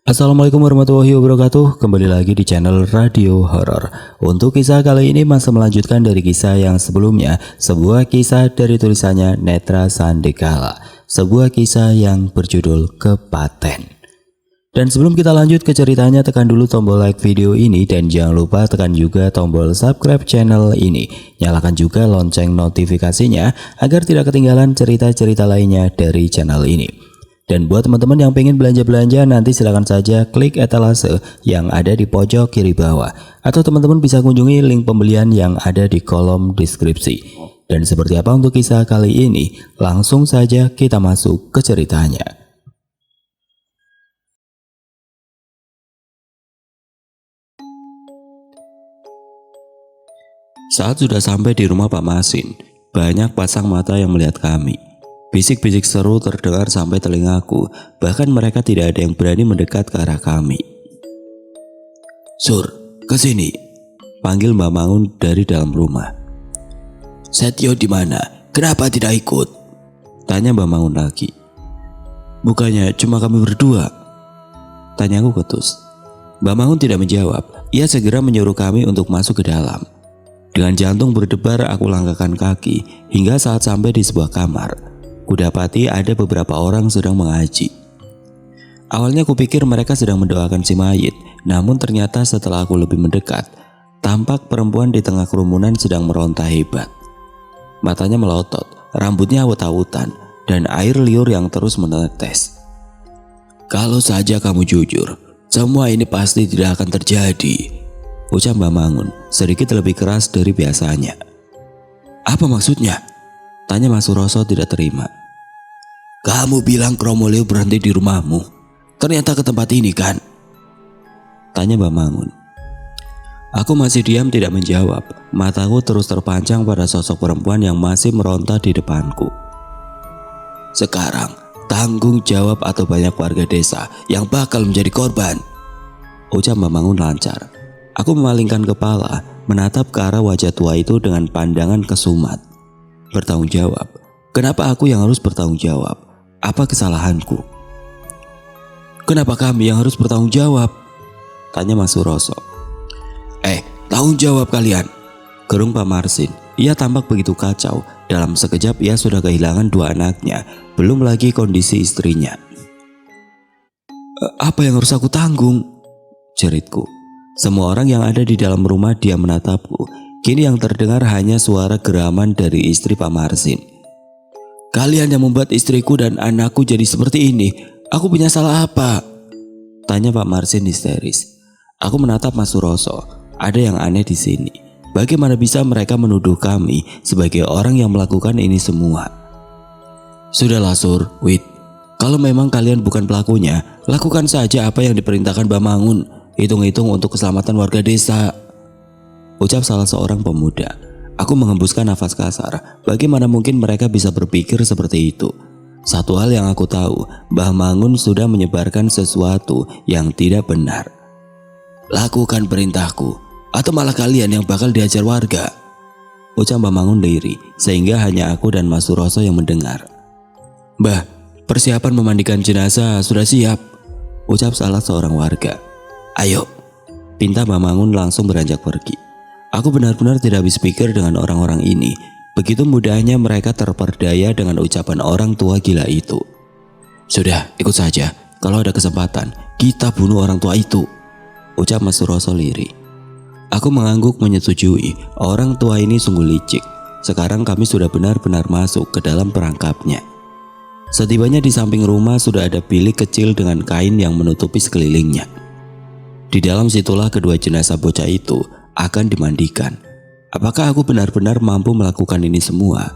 Assalamualaikum warahmatullahi wabarakatuh. Kembali lagi di channel Radio Horor. Untuk kisah kali ini masih melanjutkan dari kisah yang sebelumnya, sebuah kisah dari tulisannya Netra Sandekala, sebuah kisah yang berjudul Kepaten. Dan sebelum kita lanjut ke ceritanya, tekan dulu tombol like video ini dan jangan lupa tekan juga tombol subscribe channel ini. Nyalakan juga lonceng notifikasinya agar tidak ketinggalan cerita-cerita lainnya dari channel ini. Dan buat teman-teman yang pengen belanja-belanja, nanti silahkan saja klik etalase yang ada di pojok kiri bawah. Atau teman-teman bisa kunjungi link pembelian yang ada di kolom deskripsi. Dan seperti apa untuk kisah kali ini? Langsung saja kita masuk ke ceritanya. Saat sudah sampai di rumah Pak Masin, banyak pasang mata yang melihat kami. Bisik-bisik seru terdengar sampai telingaku, bahkan mereka tidak ada yang berani mendekat ke arah kami. "Sur, kesini," panggil Mbak Mangun dari dalam rumah. "Setio di mana? Kenapa tidak ikut?" tanya Mbak Mangun lagi. "Bukannya cuma kami berdua?" tanyaku ketus. Mbak Mangun tidak menjawab. Ia segera menyuruh kami untuk masuk ke dalam. Dengan jantung berdebar, aku langkahkan kaki hingga saat sampai di sebuah kamar. Kudapati ada beberapa orang sedang mengaji. Awalnya kupikir mereka sedang mendoakan si mayit, namun ternyata setelah aku lebih mendekat, tampak perempuan di tengah kerumunan sedang meronta hebat. Matanya melotot, rambutnya awut-awutan, dan air liur yang terus menetes. "Kalau saja kamu jujur, semua ini pasti tidak akan terjadi," ucap Mbak Mangun, sedikit lebih keras dari biasanya. "Apa maksudnya?" tanya Mas Suroso tidak terima. "Kamu bilang Kromo Leo berhenti di rumahmu. Ternyata ke tempat ini kan?" tanya Mbak Mangun. Aku masih diam tidak menjawab. Mataku terus terpancang pada sosok perempuan yang masih meronta di depanku. "Sekarang tanggung jawab atau banyak warga desa yang bakal menjadi korban," ucap Mbak Mangun lancar. Aku memalingkan kepala, menatap ke arah wajah tua itu dengan pandangan kesumat. Bertanggung jawab? Kenapa aku yang harus bertanggung jawab? Apa kesalahanku? "Kenapa kami yang harus bertanggung jawab?" tanya Mas Suroso. Tanggung jawab kalian," gerung Pak Marsin. Ia tampak begitu kacau. Dalam sekejap ia sudah kehilangan dua anaknya, belum lagi kondisi istrinya. "Apa yang harus aku tanggung?" jeritku. Semua orang yang ada di dalam rumah diam menatapku. Kini yang terdengar hanya suara geraman dari istri Pak Marsin. "Kalian yang membuat istriku dan anakku jadi seperti ini. Aku punya salah apa?" tanya Pak Marsin histeris. Aku menatap Mas Suroso. Ada yang aneh di sini. Bagaimana bisa mereka menuduh kami sebagai orang yang melakukan ini semua? "Sudahlah Sur, Wit. Kalau memang kalian bukan pelakunya, lakukan saja apa yang diperintahkan Mbak Mangun. Hitung-hitung untuk keselamatan warga desa," ucap salah seorang pemuda. Aku menghembuskan nafas kasar. Bagaimana mungkin mereka bisa berpikir seperti itu? Satu hal yang aku tahu, Mbah Mangun sudah menyebarkan sesuatu yang tidak benar. "Lakukan perintahku, atau malah kalian yang bakal diajar warga," ucap Mbah Mangun lirih, sehingga hanya aku dan Mas Suroso yang mendengar. "Mbah, persiapan memandikan jenazah sudah siap," ucap salah seorang warga. "Ayo," pinta Mbah Mangun langsung beranjak pergi. Aku benar-benar tidak habis pikir dengan orang-orang ini. Begitu mudahnya mereka terperdaya dengan ucapan orang tua gila itu. "Sudah, ikut saja. Kalau ada kesempatan, kita bunuh orang tua itu," ucap Mas Suroso lirih. Aku mengangguk menyetujui. Orang tua ini sungguh licik. Sekarang kami sudah benar-benar masuk ke dalam perangkapnya. Setibanya di samping rumah sudah ada bilik kecil dengan kain yang menutupi sekelilingnya. Di dalam situlah kedua jenazah bocah itu akan dimandikan. Apakah aku benar-benar mampu melakukan ini semua?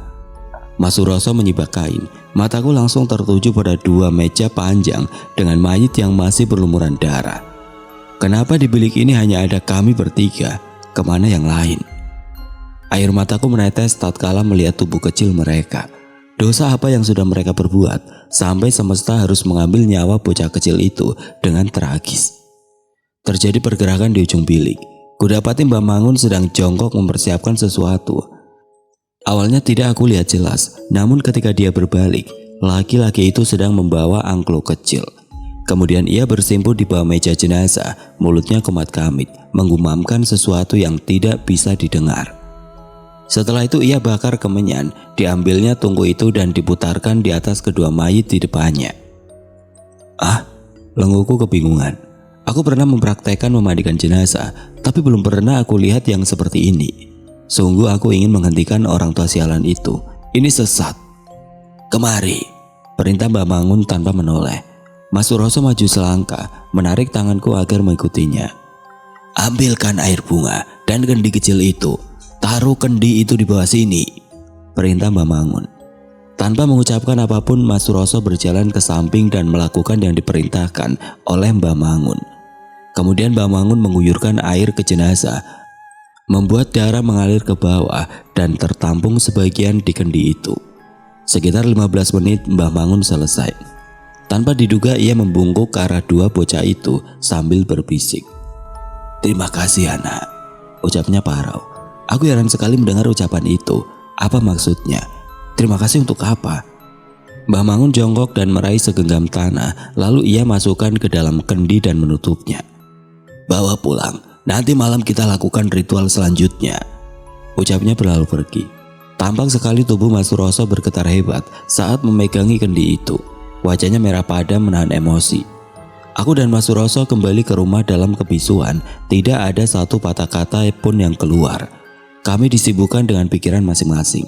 Mas Suroso menyibak kain. Mataku langsung tertuju pada dua meja panjang dengan mayit yang masih berlumuran darah. Kenapa di bilik ini hanya ada kami bertiga? Kemana yang lain? Air mataku menetes tatkala melihat tubuh kecil mereka. Dosa apa yang sudah mereka perbuat sampai semesta harus mengambil nyawa bocah kecil itu dengan tragis? Terjadi pergerakan di ujung bilik. Kudapati Mbak Mangun sedang jongkok mempersiapkan sesuatu. Awalnya tidak aku lihat jelas, namun ketika dia berbalik, laki-laki itu sedang membawa angklung kecil. Kemudian ia bersimpuh di bawah meja jenazah, mulutnya kemat-kamit, menggumamkan sesuatu yang tidak bisa didengar. Setelah itu ia bakar kemenyan, diambilnya tungku itu dan diputarkan di atas kedua mayit di depannya. Ah, lenguku kebingungan. Aku pernah mempraktekkan memandikan jenazah, tapi belum pernah aku lihat yang seperti ini. Sungguh aku ingin menghentikan orang tua sialan itu. Ini sesat. Kemari, perintah Mbak Mangun tanpa menoleh. Mas Suroso maju selangkah, menarik tanganku agar mengikutinya. Ambilkan air bunga dan kendi kecil itu. Taruh kendi itu di bawah sini, perintah Mbak Mangun. Tanpa mengucapkan apapun, Mas Suroso berjalan ke samping dan melakukan yang diperintahkan oleh Mbak Mangun. Kemudian Mbak Mangun mengguyurkan air ke jenazah, membuat darah mengalir ke bawah dan tertampung sebagian di kendi itu. Sekitar 15 menit Mbah Mangun selesai. Tanpa diduga ia membungkuk ke arah dua bocah itu sambil berbisik. Terima kasih anak, ucapnya parau. Aku heran sekali mendengar ucapan itu. Apa maksudnya? Terima kasih untuk apa? Mbah Mangun jongkok dan meraih segenggam tanah, lalu ia masukkan ke dalam kendi dan menutupnya. Bawa pulang, nanti malam kita lakukan ritual selanjutnya, ucapnya berlalu pergi. Tampak sekali tubuh Mas Suroso bergetar hebat saat memegangi kendi itu. Wajahnya merah padam menahan emosi. Aku dan Mas Suroso kembali ke rumah dalam kebisuan. Tidak ada satu patah kata pun yang keluar. Kami disibukkan dengan pikiran masing-masing.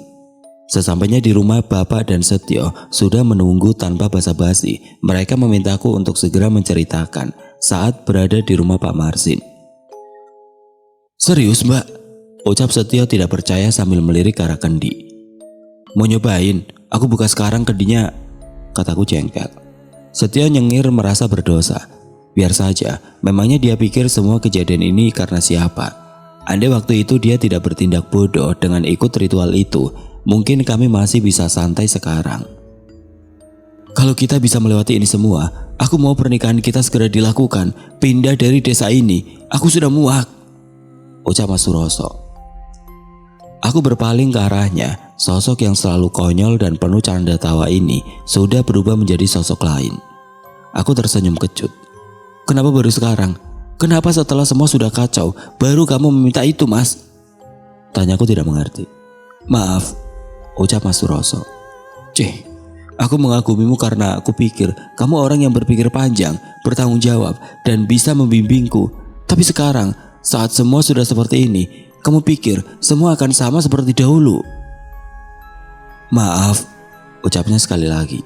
Sesampainya di rumah, Bapak dan Setio sudah menunggu tanpa basa-basi. Mereka memintaku untuk segera menceritakan saat berada di rumah Pak Marsin. Serius Mbak? Ucap Setio tidak percaya sambil melirik ke arah kendi. Mau nyobain? Aku buka sekarang kendinya, kataku jengkel. Setio nyengir merasa berdosa. Biar saja, memangnya dia pikir semua kejadian ini karena siapa? Andai waktu itu dia tidak bertindak bodoh dengan ikut ritual itu, mungkin kami masih bisa santai sekarang. Kalau kita bisa melewati ini semua, aku mau pernikahan kita segera dilakukan. Pindah dari desa ini, aku sudah muak, ucap Mas Suroso. Aku berpaling ke arahnya. Sosok yang selalu konyol dan penuh canda tawa ini sudah berubah menjadi sosok lain. Aku tersenyum kecut. Kenapa baru sekarang? Kenapa setelah semua sudah kacau, baru kamu meminta itu, Mas? Tanyaku tidak mengerti. Maaf, ucap Mas Suroso. Aku mengagumimu karena aku pikir kamu orang yang berpikir panjang, bertanggung jawab, dan bisa membimbingku. Tapi sekarang, saat semua sudah seperti ini, kamu pikir semua akan sama seperti dahulu. Maaf, ucapnya sekali lagi.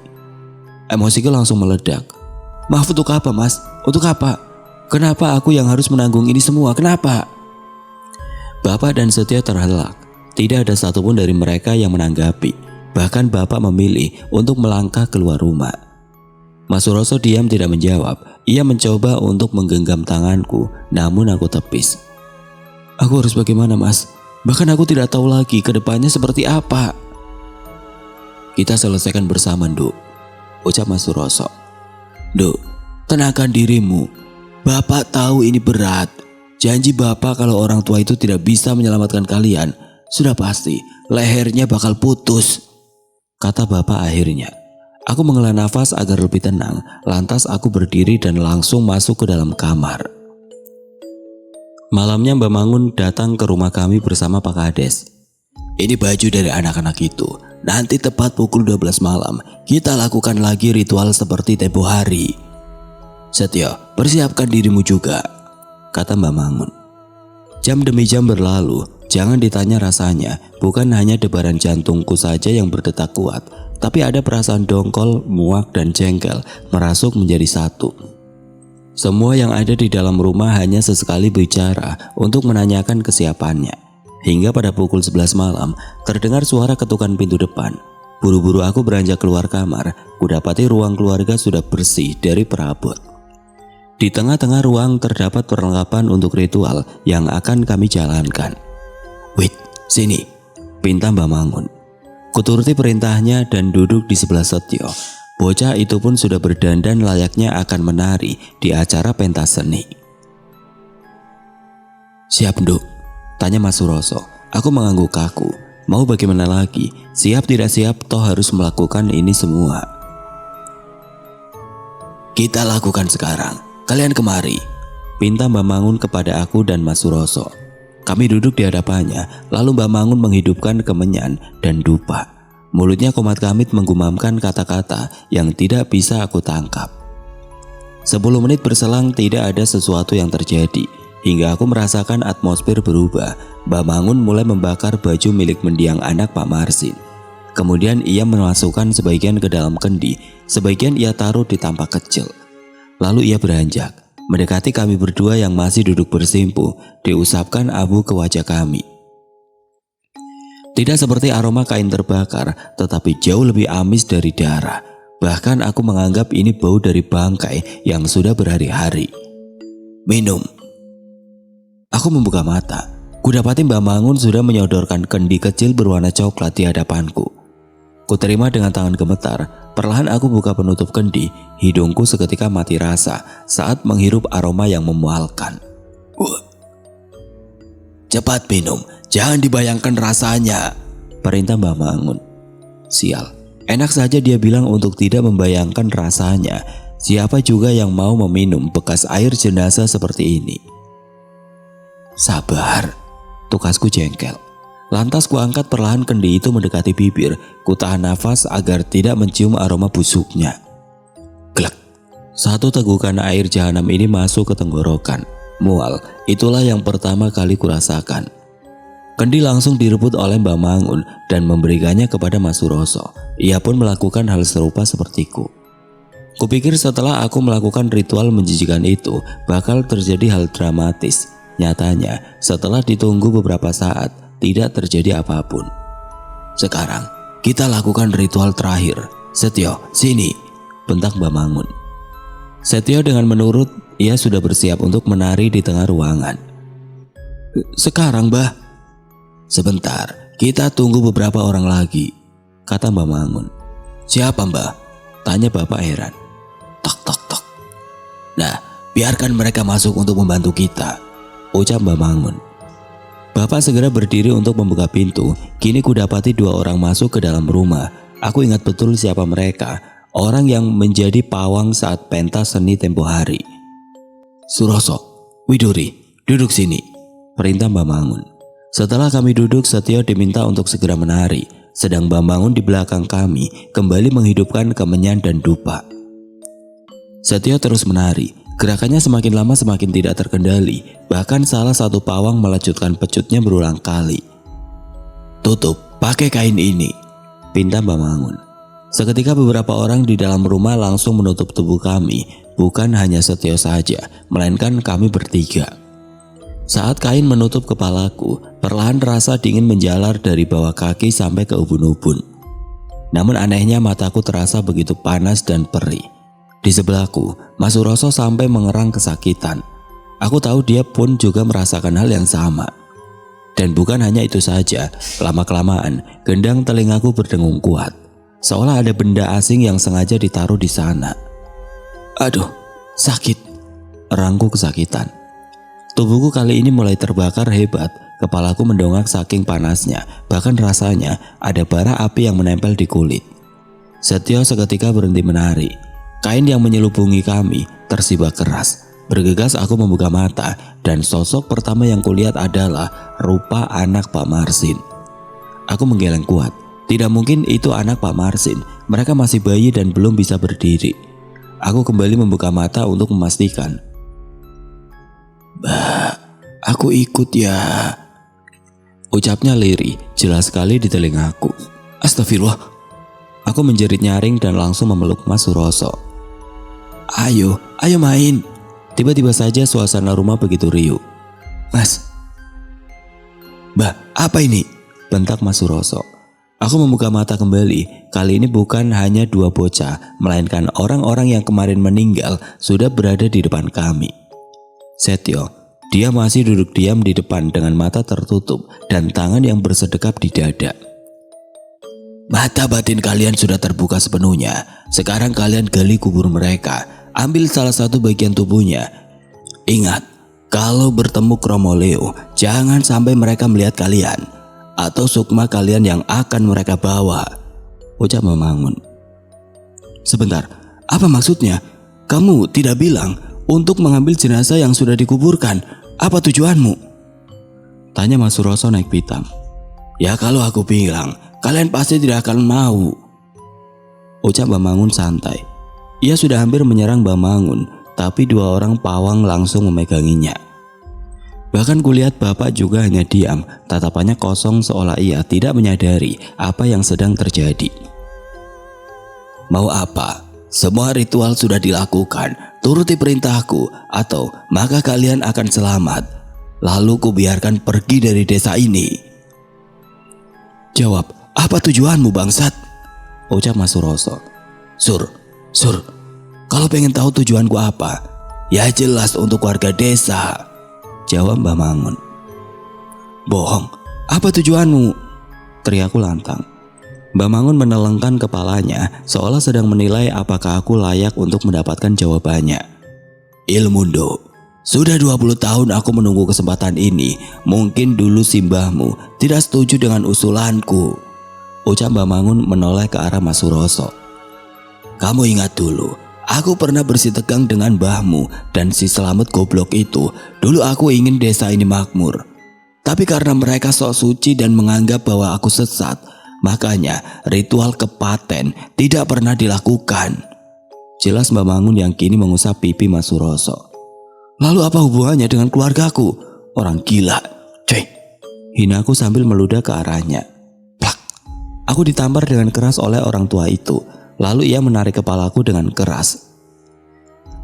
Emosiku langsung meledak. Maaf untuk apa, Mas? Untuk apa? Kenapa aku yang harus menanggung ini semua? Kenapa? Bapak dan Setio terhelak. Tidak ada satupun dari mereka yang menanggapi. Bahkan Bapak memilih untuk melangkah keluar rumah. Mas Suroso diam tidak menjawab. Ia mencoba untuk menggenggam tanganku, namun aku tepis. Aku harus bagaimana, Mas? Bahkan aku tidak tahu lagi ke depannya seperti apa. Kita selesaikan bersama, Nduk, ucap Mas Suroso. Nduk, tenangkan dirimu. Bapak tahu ini berat. Janji Bapak kalau orang tua itu tidak bisa menyelamatkan kalian, sudah pasti lehernya bakal putus, kata Bapak akhirnya. Aku menghela nafas agar lebih tenang. Lantas aku berdiri dan langsung masuk ke dalam kamar. Malamnya Mbak Mangun datang ke rumah kami bersama Pak Kades. Ini baju dari anak-anak itu. Nanti tepat pukul 12 malam kita lakukan lagi ritual seperti tempo hari. Setio, persiapkan dirimu juga, kata Mbak Mangun. Jam demi jam berlalu. Jangan ditanya rasanya. Bukan hanya debaran jantungku saja yang berdetak kuat, tapi ada perasaan dongkol, muak, dan jengkel merasuk menjadi satu. Semua yang ada di dalam rumah hanya sesekali bicara untuk menanyakan kesiapannya. Hingga pada pukul 11 malam terdengar suara ketukan pintu depan. Buru-buru aku beranjak keluar kamar. Kudapati ruang keluarga sudah bersih dari perabot. Di tengah-tengah ruang terdapat perlengkapan untuk ritual yang akan kami jalankan. Wait, sini, pinta Mbak Mangun. Kuturuti perintahnya dan duduk di sebelah Setio. Bocah itu pun sudah berdandan layaknya akan menari di acara pentas seni. Siap, Nduk? Tanya Mas Suroso. Aku mengangguk kaku. Mau bagaimana lagi? Siap tidak siap toh harus melakukan ini semua. Kita lakukan sekarang. Kalian kemari, pinta Mbak Mangun kepada aku dan Mas Suroso. Kami duduk di hadapannya, lalu Mbak Mangun menghidupkan kemenyan dan dupa. Mulutnya komat-kamit menggumamkan kata-kata yang tidak bisa aku tangkap. 10 menit berselang tidak ada sesuatu yang terjadi. Hingga aku merasakan atmosfer berubah. Mbak Mangun mulai membakar baju milik mendiang anak Pak Marsin. Kemudian ia memasukkan sebagian ke dalam kendi, sebagian ia taruh di tampak kecil. Lalu ia beranjak, mendekati kami berdua yang masih duduk bersimpuh, diusapkan abu ke wajah kami. Tidak seperti aroma kain terbakar, tetapi jauh lebih amis dari darah. Bahkan aku menganggap ini bau dari bangkai yang sudah berhari-hari. Minum. Aku membuka mata. Kudapati Mbak Mangun sudah menyodorkan kendi kecil berwarna coklat di hadapanku. Kuterima dengan tangan gemetar. Perlahan aku buka penutup kendi. Hidungku seketika mati rasa saat menghirup aroma yang memualkan. Cepat minum, jangan dibayangkan rasanya, perintah Mbak Mangun. Sial, enak saja dia bilang untuk tidak membayangkan rasanya. Siapa juga yang mau meminum bekas air jenazah seperti ini? Sabar, tukasku jengkel. Lantas kuangkat perlahan kendi itu mendekati bibir. Kutahan nafas agar tidak mencium aroma busuknya. Glek. Satu tegukan air jahanam ini masuk ke tenggorokan. Mual, itulah yang pertama kali kurasakan. Kendi langsung direbut oleh Mbak Mangun dan memberikannya kepada Mas Suroso. Ia pun melakukan hal serupa sepertiku. Kupikir setelah aku melakukan ritual menjijikan itu bakal terjadi hal dramatis. Nyatanya, setelah ditunggu beberapa saat, tidak terjadi apapun. Sekarang, kita lakukan ritual terakhir. Setio, sini, bentak Mbak Mangun. Setio dengan menurut, ia sudah bersiap untuk menari di tengah ruangan. Sekarang, Mbah. Sebentar, kita tunggu beberapa orang lagi, kata Mbak Mangun. Siapa, Mbah? Tanya Bapak heran. Tok, tok, tok. Nah, biarkan mereka masuk untuk membantu kita, ucap Mbak Mangun. Bapak segera berdiri untuk membuka pintu. Kini kudapati 2 orang masuk ke dalam rumah. Aku ingat betul siapa mereka. Orang yang menjadi pawang saat pentas seni tempo hari. Suroso, Widuri, duduk sini, perintah Mbak Mangun. Setelah kami duduk, Setio diminta untuk segera menari. Sedang Mbak Mangun di belakang kami kembali menghidupkan kemenyan dan dupa. Setio terus menari. Gerakannya semakin lama semakin tidak terkendali. Bahkan salah satu pawang melecutkan pecutnya berulang kali. Tutup, pakai kain ini, pinta Mbak Mangun. Seketika beberapa orang di dalam rumah langsung menutup tubuh kami. Bukan hanya Setio saja, melainkan kami bertiga. Saat kain menutup kepalaku, perlahan rasa dingin menjalar dari bawah kaki sampai ke ubun-ubun. Namun anehnya mataku terasa begitu panas dan perih. Di sebelahku, Mas Suroso sampai mengerang kesakitan. Aku tahu dia pun juga merasakan hal yang sama. Dan bukan hanya itu saja, lama-kelamaan gendang telingaku berdengung kuat. Seolah ada benda asing yang sengaja ditaruh di sana. Aduh, sakit, erangku kesakitan. Tubuhku kali ini mulai terbakar hebat. Kepalaku mendongak saking panasnya. Bahkan rasanya ada bara api yang menempel di kulit. Setio seketika berhenti menari. Kain yang menyelubungi kami tersibak keras. Bergegas aku membuka mata dan sosok pertama yang kulihat adalah rupa anak Pak Marsin. Aku menggeleng kuat. Tidak mungkin itu anak Pak Marsin. Mereka masih bayi dan belum bisa berdiri. Aku kembali membuka mata untuk memastikan. Bah, aku ikut ya, ucapnya lirih, jelas sekali di telingaku. Astagfirullah. Aku menjerit nyaring dan langsung memeluk Mas Suroso. Ayo main. Tiba-tiba saja suasana rumah begitu riuh. Mas. Bah, apa ini? Bentak Mas Suroso. Aku membuka mata kembali. Kali ini bukan hanya 2 bocah, melainkan orang-orang yang kemarin meninggal sudah berada di depan kami. Setio, dia masih duduk diam di depan dengan mata tertutup dan tangan yang bersedekap di dada. Mata batin kalian sudah terbuka sepenuhnya. Sekarang kalian gali kubur mereka. Ambil salah satu bagian tubuhnya. Ingat, kalau bertemu Kromoleo, jangan sampai mereka melihat kalian atau sukma kalian yang akan mereka bawa, ucap Memangun. Sebentar, apa maksudnya? kamu tidak bilang untuk mengambil jenazah yang sudah dikuburkan. Apa tujuanmu? Tanya Mas Suroso naik pitam. Ya kalau aku bilang, kalian pasti tidak akan mau. Ucap Mbah Mangun santai. Ia sudah hampir menyerang Mbah Mangun, tapi dua orang pawang langsung memeganginya. Bahkan kulihat bapak juga hanya diam, tatapannya kosong seolah ia tidak menyadari apa yang sedang terjadi. Mau apa? Semua ritual sudah dilakukan, turuti perintahku atau maka kalian akan selamat. Lalu kubiarkan pergi dari desa ini. Jawab, apa tujuanmu bangsat? Ucap Mas Suroso. Sur, kalau pengen tahu tujuanku apa? Ya jelas untuk warga desa. Jawab Mbah Mangun. Bohong, apa tujuanmu? Teriakku lantang. Mbah Mangun menelengkan kepalanya seolah sedang menilai apakah aku layak untuk mendapatkan jawabannya. Ilmundo, sudah 20 tahun aku menunggu kesempatan ini. Mungkin dulu si mbahmu tidak setuju dengan usulanku. Ucap Mbah Mangun menoleh ke arah Mas Suroso. Kamu ingat dulu, aku pernah bersitegang dengan mbahmu dan si Selamet goblok itu. Dulu aku ingin desa ini makmur. Tapi karena mereka sok suci dan menganggap bahwa aku sesat, makanya ritual kepaten tidak pernah dilakukan. Jelas Mbah Mangun yang kini mengusap pipi Mas Suroso. Lalu apa hubungannya dengan keluargaku? Orang gila, cuy. Hinaku sambil meludah ke arahnya. Plak. Aku ditampar dengan keras oleh orang tua itu. Lalu ia menarik kepalaku dengan keras.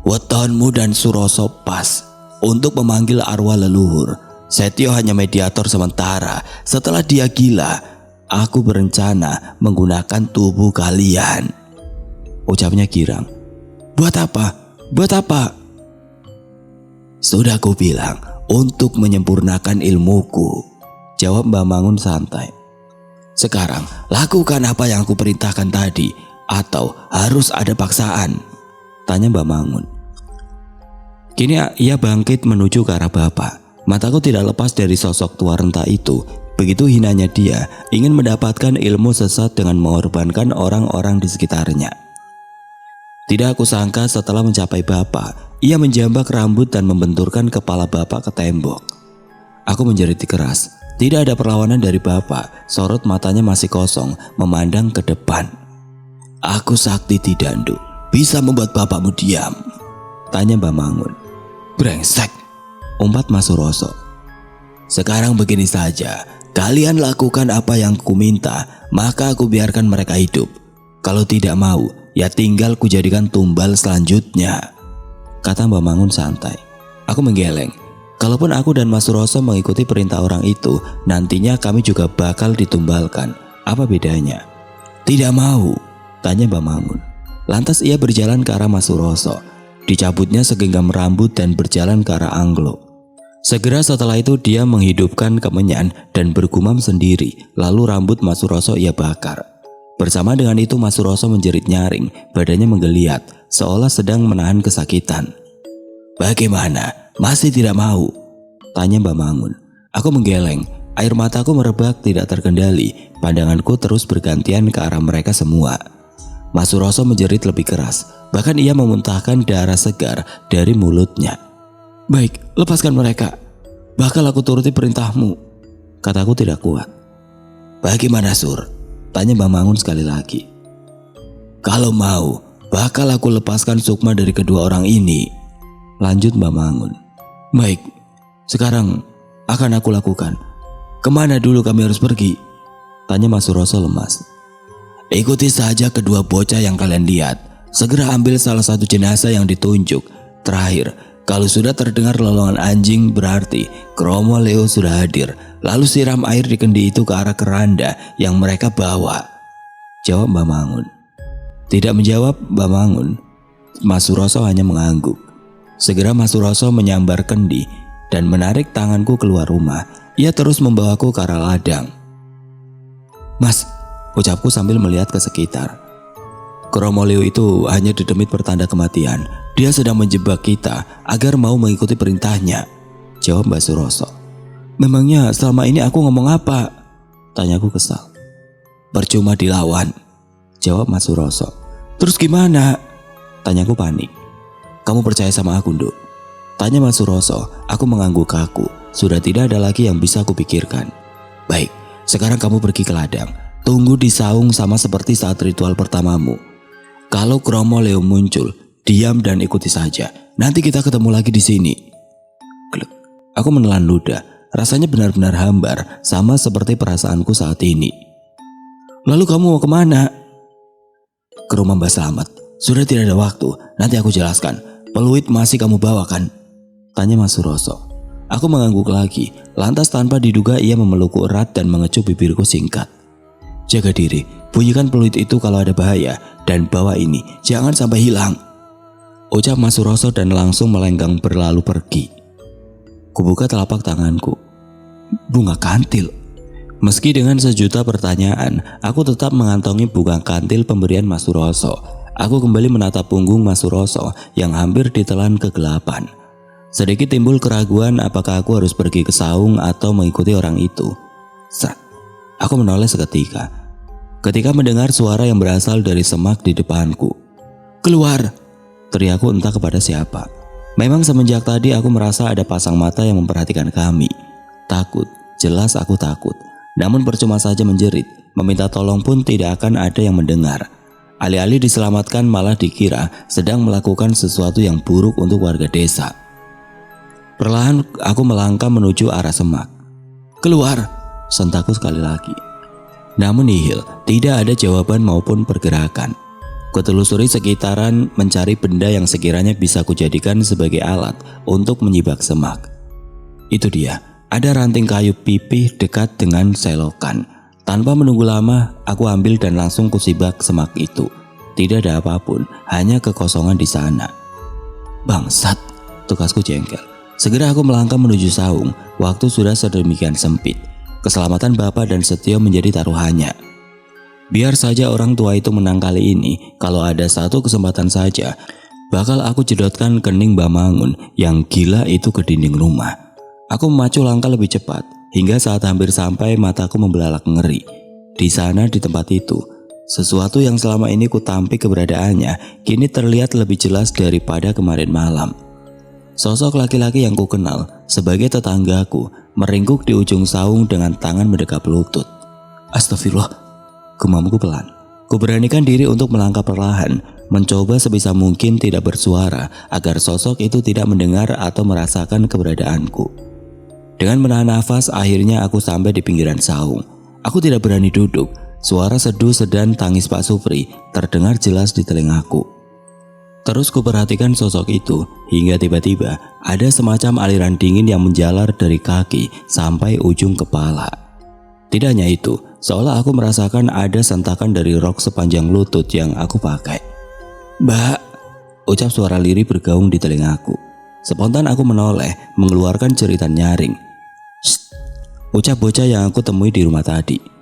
Wetonmu dan Suroso pas untuk memanggil arwah leluhur. Setio hanya mediator sementara. Setelah dia gila, aku berencana menggunakan tubuh kalian. Ucapnya girang. Buat apa? Buat apa? Sudah ku bilang untuk menyempurnakan ilmuku. Jawab Mbah Mangun santai. Sekarang lakukan apa yang aku perintahkan tadi. Atau harus ada paksaan? Tanya Mbah Mangun. Kini ia bangkit menuju ke arah bapak. Mataku tidak lepas dari sosok tua renta itu. Begitu hinanya dia ingin mendapatkan ilmu sesat dengan mengorbankan orang-orang di sekitarnya. Tidak aku sangka setelah mencapai bapak, ia menjambak rambut dan membenturkan kepala bapak ke tembok. Aku menjerit keras. Tidak ada perlawanan dari bapak. Sorot matanya masih kosong, memandang ke depan. Aku sakti Tidandu, bisa membuat bapakmu diam. Tanya Mbah Mangun. Brengsek, umpat Mas Suroso. Sekarang begini saja, kalian lakukan apa yang ku minta, maka aku biarkan mereka hidup. Kalau tidak mau, ya tinggal ku jadikan tumbal selanjutnya. Kata Mbah Mangun santai. Aku menggeleng. Kalaupun aku dan Mas Suroso mengikuti perintah orang itu, nantinya kami juga bakal ditumbalkan. Apa bedanya? Tidak mau, tanya Mbah Mangun. Lantas ia berjalan ke arah Mas Suroso. Dicabutnya segenggam rambut dan berjalan ke arah Anglo. Segera setelah itu dia menghidupkan kemenyan dan bergumam sendiri. Lalu rambut Mas Suroso ia bakar. Bersama dengan itu Mas Suroso menjerit nyaring. Badannya menggeliat seolah sedang menahan kesakitan. Bagaimana? Masih tidak mau? Tanya Mbah Mangun. Aku menggeleng. Air mataku merebak tidak terkendali. Pandanganku terus bergantian ke arah mereka semua. Mas Suroso menjerit lebih keras. Bahkan ia memuntahkan darah segar dari mulutnya. Baik, lepaskan mereka. Bakal aku turuti perintahmu. Kataku tidak kuat. Bagaimana Sur? Tanya Mbah Mangun sekali lagi. Kalau mau, bakal aku lepaskan Sukma dari kedua orang ini. Lanjut Mbah Mangun. Baik, sekarang akan aku lakukan. Kemana dulu kami harus pergi? Tanya Mas Suroso lemas. Ikuti saja kedua bocah yang kalian lihat. Segera ambil salah satu jenazah yang ditunjuk. Terakhir, kalau sudah terdengar lolongan anjing berarti Kromo Leo sudah hadir. Lalu siram air di kendi itu ke arah keranda yang mereka bawa. Jawab Mbah Mangun. Tidak menjawab Mbah Mangun. Mas Suroso hanya mengangguk. Segera Mas Suroso menyambar kendi dan menarik tanganku keluar rumah. Ia terus membawaku ke arah ladang. Mas, ucapku sambil melihat ke sekitar. Kromo Leo itu hanya dedemit pertanda kematian. Dia sedang menjebak kita agar mau mengikuti perintahnya. Jawab Mbah Suroso. Memangnya selama ini aku ngomong apa? Tanyaku kesal. Percuma dilawan. Jawab Mas Suroso. Terus gimana? Tanyaku panik. Kamu percaya sama aku, Nduk? Tanya Mas Suroso. Aku mengangguk kaku. Sudah tidak ada lagi yang bisa kupikirkan. Baik, sekarang kamu pergi ke ladang. Tunggu di saung sama seperti saat ritual pertamamu. Kalau Kromo Leo muncul, diam dan ikuti saja. Nanti kita ketemu lagi di sini. Klek. Aku menelan ludah. Rasanya benar-benar hambar, sama seperti perasaanku saat ini. Lalu kamu mau kemana? Ke rumah Mbak Slamet. Sudah tidak ada waktu, nanti aku jelaskan. Peluit masih kamu bawa kan? Tanya Mas Suroso. Aku mengangguk lagi, lantas tanpa diduga ia memelukku erat dan mengecup bibirku singkat. Jaga diri, bunyikan peluit itu kalau ada bahaya, dan bawa ini, jangan sampai hilang. Ucap Mas Suroso dan langsung melenggang berlalu pergi. Kubuka telapak tanganku. Bunga kantil. Meski dengan sejuta pertanyaan, aku tetap mengantongi bunga kantil pemberian Mas Suroso. Aku kembali menatap punggung Mas Suroso yang hampir ditelan kegelapan. Sedikit timbul keraguan apakah aku harus pergi ke saung atau mengikuti orang itu. Srat. Aku menoleh seketika. Ketika mendengar suara yang berasal dari semak di depanku. Keluar! Teriakku entah kepada siapa. Memang semenjak tadi aku merasa ada pasang mata yang memperhatikan kami. Takut, jelas aku takut. Namun percuma saja menjerit, meminta tolong pun tidak akan ada yang mendengar. Alih-alih diselamatkan malah dikira sedang melakukan sesuatu yang buruk untuk warga desa. Perlahan aku melangkah menuju arah semak. Keluar! Sentakku sekali lagi. Namun nihil, tidak ada jawaban maupun pergerakan. Kutelusuri sekitaran mencari benda yang sekiranya bisa kujadikan sebagai alat untuk menyibak semak. Itu dia, ada ranting kayu pipih dekat dengan selokan. Tanpa menunggu lama, aku ambil dan langsung kusibak semak itu. Tidak ada apapun, hanya kekosongan di sana. Bangsat, tukasku jengkel. Segera aku melangkah menuju saung. Waktu sudah sedemikian sempit. Keselamatan Bapak dan Setio menjadi taruhannya. Biar saja orang tua itu menang kali ini. Kalau ada satu kesempatan saja, bakal aku jedotkan kening Mbak Mangun yang gila itu ke dinding rumah. Aku memacu langkah lebih cepat. Hingga saat hampir sampai, mataku membelalak ngeri. Di sana, di tempat itu, sesuatu yang selama ini ku tampik keberadaannya kini terlihat lebih jelas daripada kemarin malam. Sosok laki-laki yang ku kenal sebagai tetanggaku meringkuk di ujung saung dengan tangan mendekap lutut. Astagfirullah, gumamku pelan. Ku beranikan diri untuk melangkah perlahan, mencoba sebisa mungkin tidak bersuara agar sosok itu tidak mendengar atau merasakan keberadaanku. Dengan menahan nafas, akhirnya aku sampai di pinggiran saung. Aku tidak berani duduk. Suara seduh dan tangis Pak Supri terdengar jelas di telingaku. Terus kuperhatikan sosok itu hingga tiba-tiba ada semacam aliran dingin yang menjalar dari kaki sampai ujung kepala. Tidak hanya itu, seolah aku merasakan ada sentakan dari rok sepanjang lutut yang aku pakai. Mbak, ucap suara lirih bergaung di telingaku. Spontan aku menoleh, mengeluarkan jeritan nyaring. Shh, ucap bocah yang aku temui di rumah tadi.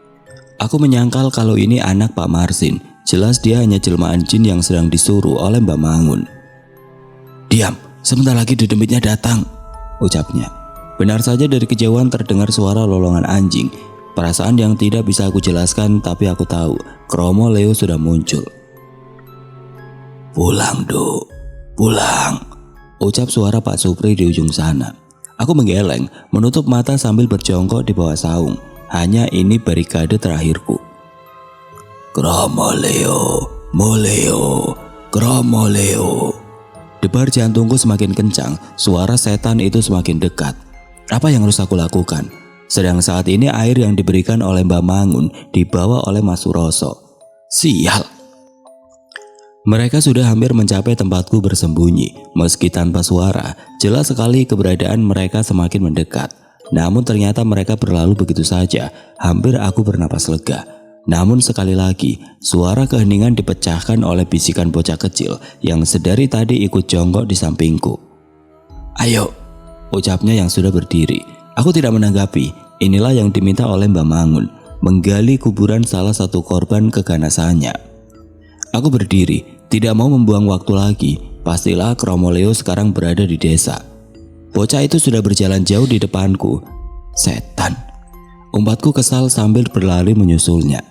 Aku menyangkal kalau ini anak Pak Marsin. Jelas dia hanya jelmaan jin yang sedang disuruh oleh Mbak Mangun. Diam, sebentar lagi dedemitnya datang, ucapnya. Benar saja dari kejauhan terdengar suara lolongan anjing. Perasaan yang tidak bisa aku jelaskan, tapi aku tahu Kromo Leo sudah muncul. Pulang, Dok, pulang, ucap suara Pak Supri di ujung sana. Aku menggeleng, menutup mata sambil berjongkok di bawah saung. Hanya ini barikade terakhirku. Kromo Leo, Moleo, Kromo Leo. Debar jantungku semakin kencang, suara setan itu semakin dekat. Apa yang harus aku lakukan? Sedang saat ini air yang diberikan oleh Mbak Mangun dibawa oleh Mas Suroso. Sial. Mereka sudah hampir mencapai tempatku bersembunyi. Meski tanpa suara, jelas sekali keberadaan mereka semakin mendekat. Namun ternyata mereka berlalu begitu saja. Hampir aku bernapas lega. Namun sekali lagi, suara keheningan dipecahkan oleh bisikan bocah kecil yang sedari tadi ikut jongkok di sampingku. Ayo, ucapnya yang sudah berdiri. Aku tidak menanggapi. Inilah yang diminta oleh Mbak Mangun, menggali kuburan salah satu korban keganasannya. Aku berdiri, tidak mau membuang waktu lagi. Pastilah Kromo Leo sekarang berada di desa. Bocah itu sudah berjalan jauh di depanku. Setan. Umpatku kesal sambil berlari menyusulnya.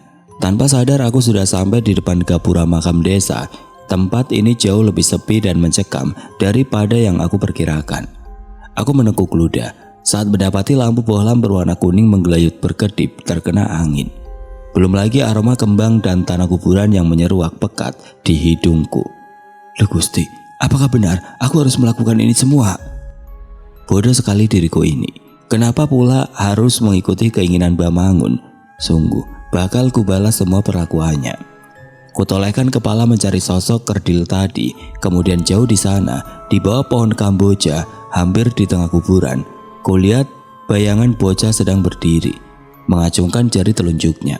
Tanpa sadar aku sudah sampai di depan gapura makam desa. Tempat ini jauh lebih sepi dan mencekam daripada yang aku perkirakan. Aku menekuk ludah saat mendapati lampu bohlam berwarna kuning menggelayut berkedip terkena angin. Belum lagi aroma kembang dan tanah kuburan yang menyeruak pekat di hidungku. Loh Gusti, apakah benar aku harus melakukan ini semua? Bodoh sekali diriku ini. Kenapa pula harus mengikuti keinginan Bamangun? Sungguh, bakal kubalas semua perlakuannya. Kutolehkan kepala mencari sosok kerdil tadi. Kemudian jauh di sana, di bawah pohon kamboja, hampir di tengah kuburan, kulihat bayangan bocah sedang berdiri, mengacungkan jari telunjuknya.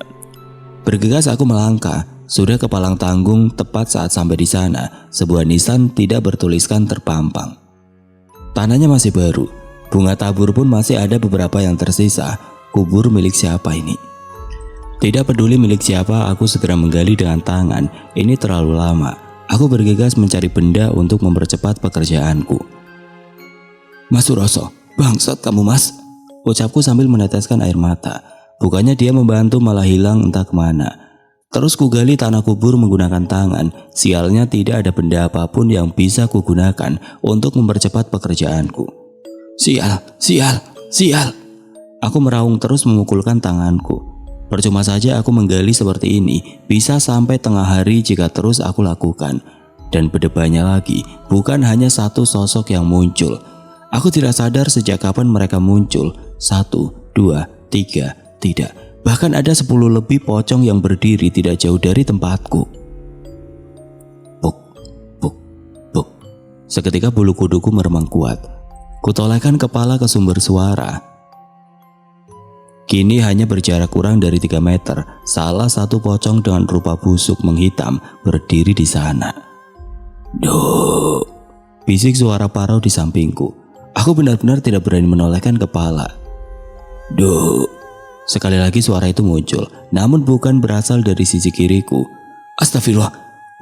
Bergegas aku melangkah. Sudah kepalang tanggung. Tepat saat sampai di sana, sebuah nisan tidak bertuliskan terpampang. Tanahnya masih baru, bunga tabur pun masih ada beberapa yang tersisa. Kubur milik siapa ini? Tidak peduli milik siapa, aku segera menggali dengan tangan. Ini terlalu lama. Aku bergegas mencari benda untuk mempercepat pekerjaanku. Mas Suroso, bangsat kamu mas, ucapku sambil meneteskan air mata. Bukannya dia membantu, malah hilang entah kemana. Terus kugali tanah kubur menggunakan tangan. Sialnya tidak ada benda apapun yang bisa kugunakan untuk mempercepat pekerjaanku. Sial, sial, sial. Aku meraung terus memukulkan tanganku. Percuma saja aku menggali seperti ini, bisa sampai tengah hari jika terus aku lakukan. Dan berdebarnya lagi, bukan hanya satu sosok yang muncul. Aku tidak sadar sejak kapan mereka muncul. 1, 2, 3, tidak. Bahkan ada 10 lebih pocong yang berdiri tidak jauh dari tempatku. Puk, puk, puk. Seketika bulu kuduku meremang kuat. Kutolehkan kepala ke sumber suara. Kini hanya berjarak kurang dari 3 meter, salah satu pocong dengan rupa busuk menghitam berdiri di sana. Duh, bisik suara parau di sampingku. Aku benar-benar tidak berani menolehkan kepala. Duh, sekali lagi suara itu muncul, namun bukan berasal dari sisi kiriku. Astagfirullah,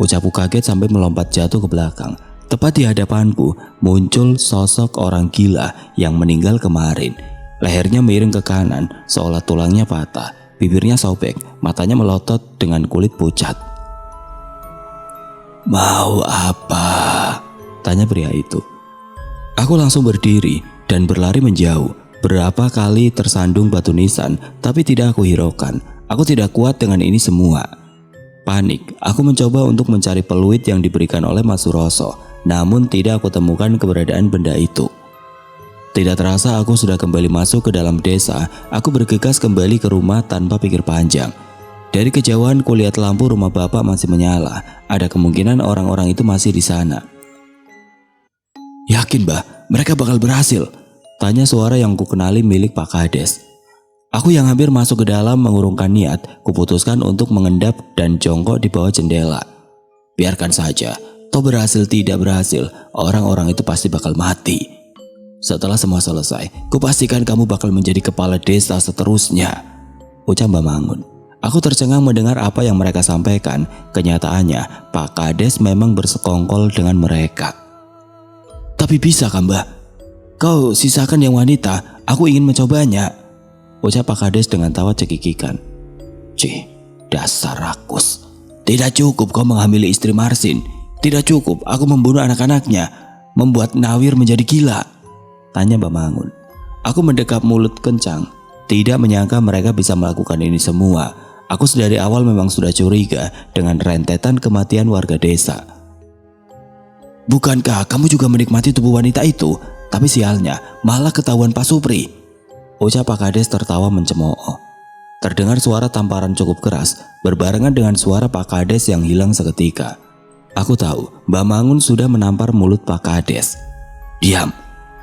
ucapku kaget sampai melompat jatuh ke belakang. Tepat di hadapanku muncul sosok orang gila yang meninggal kemarin. Lehernya miring ke kanan, seolah tulangnya patah, bibirnya sobek, matanya melotot dengan kulit pucat. Mau apa? Tanya pria itu. Aku langsung berdiri dan berlari menjauh. Berapa kali tersandung batu nisan, tapi tidak aku hiraukan. Aku tidak kuat dengan ini semua. Panik, aku mencoba untuk mencari peluit yang diberikan oleh Mas Suroso, namun tidak aku temukan keberadaan benda itu. Tidak terasa aku sudah kembali masuk ke dalam desa. Aku bergegas kembali ke rumah tanpa pikir panjang. Dari kejauhan kulihat lampu rumah bapak masih menyala. Ada kemungkinan orang-orang itu masih di sana. Yakin bah, mereka bakal berhasil? Tanya suara yang kukenali milik Pak Kades. Aku yang hampir masuk ke dalam mengurungkan niat, kuputuskan untuk mengendap dan jongkok di bawah jendela. Biarkan saja, toh berhasil tidak berhasil, orang-orang itu pasti bakal mati. Setelah semua selesai, kupastikan kamu bakal menjadi kepala desa seterusnya, ucap Mbak Mangun. Aku tercengang mendengar apa yang mereka sampaikan. Kenyataannya, Pak Kades memang bersekongkol dengan mereka. Tapi bisa kan Mbak? Kau sisakan yang wanita, aku ingin mencobanya, ucap Pak Kades dengan tawa cekikikan. Cih, dasar rakus. Tidak cukup kau menghamili istri Marsin. Tidak cukup aku membunuh anak-anaknya, membuat Nawir menjadi gila, tanya Mbak Mangun. Aku mendekap mulut kencang. Tidak menyangka mereka bisa melakukan ini semua. Aku dari awal memang sudah curiga dengan rentetan kematian warga desa. Bukankah kamu juga menikmati tubuh wanita itu? Tapi sialnya malah ketahuan Pak Supri, ucap Pak Kades tertawa mencemooh. Terdengar suara tamparan cukup keras berbarengan dengan suara Pak Kades yang hilang seketika. Aku tahu Mbak Mangun sudah menampar mulut Pak Kades. Diam.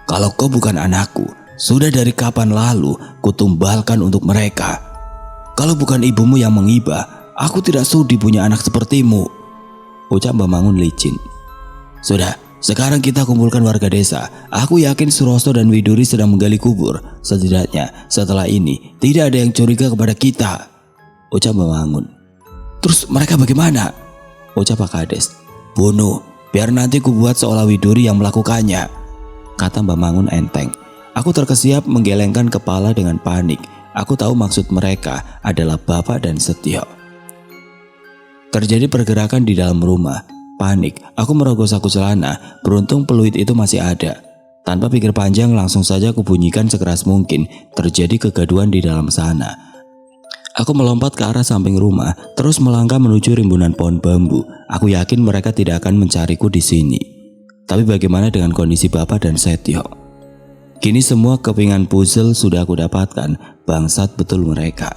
Kalau kau bukan anakku, sudah dari kapan lalu kutumbalkan untuk mereka. Kalau bukan ibumu yang mengibah, aku tidak sudi punya anak sepertimu, ucap Mbak Mangun licin. Sudah, sekarang kita kumpulkan warga desa. Aku yakin Suroso dan Widuri sedang menggali kubur. Setidaknya setelah ini tidak ada yang curiga kepada kita, ucap Mbak Mangun. Terus mereka bagaimana? Ucap Pak Kades. Bunuh, biar nanti kubuat seolah Widuri yang melakukannya, kata Mbak Mangun enteng. Aku terkesiap menggelengkan kepala dengan panik. Aku tahu maksud mereka adalah Bapak dan Setio. Terjadi pergerakan di dalam rumah. Panik, aku merogoh saku celana, beruntung peluit itu masih ada. Tanpa pikir panjang langsung saja aku bunyikan sekeras mungkin, terjadi kegaduhan di dalam sana. Aku melompat ke arah samping rumah, terus melangkah menuju rimbunan pohon bambu. Aku yakin mereka tidak akan mencariku di sini. Tapi bagaimana dengan kondisi Bapak dan Setio? Kini semua kepingan puzzle sudah aku dapatkan, bangsat betul mereka.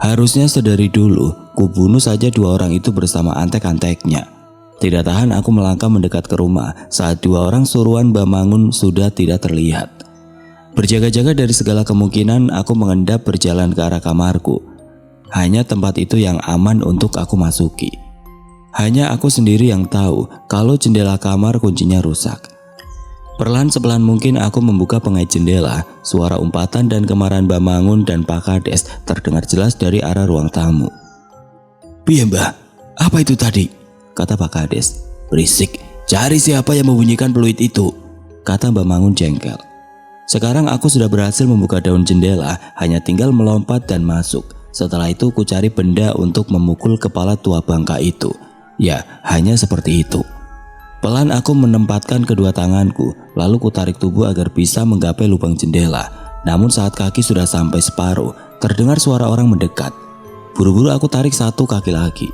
Harusnya sedari dulu, kubunuh saja dua orang itu bersama antek-anteknya. Tidak tahan aku melangkah mendekat ke rumah saat dua orang suruhan Bamangun sudah tidak terlihat. Berjaga-jaga dari segala kemungkinan, aku mengendap berjalan ke arah kamarku. Hanya tempat itu yang aman untuk aku masuki. Hanya aku sendiri yang tahu kalau jendela kamar kuncinya rusak. Perlahan sebelahan mungkin aku membuka pengait jendela. Suara umpatan dan kemarahan Bamangun dan Pak Kades terdengar jelas dari arah ruang tamu. "Piye mbah, apa itu tadi?" kata Pak Kades. "Berisik, cari siapa yang membunyikan peluit itu," kata Bamangun jengkel. Sekarang aku sudah berhasil membuka daun jendela, hanya tinggal melompat dan masuk. Setelah itu ku cari benda untuk memukul kepala tua bangka itu. Ya, hanya seperti itu. Pelan aku menempatkan kedua tanganku, lalu ku tarik tubuh agar bisa menggapai lubang jendela. Namun saat kaki sudah sampai separuh, terdengar suara orang mendekat. Buru-buru aku tarik satu kaki lagi.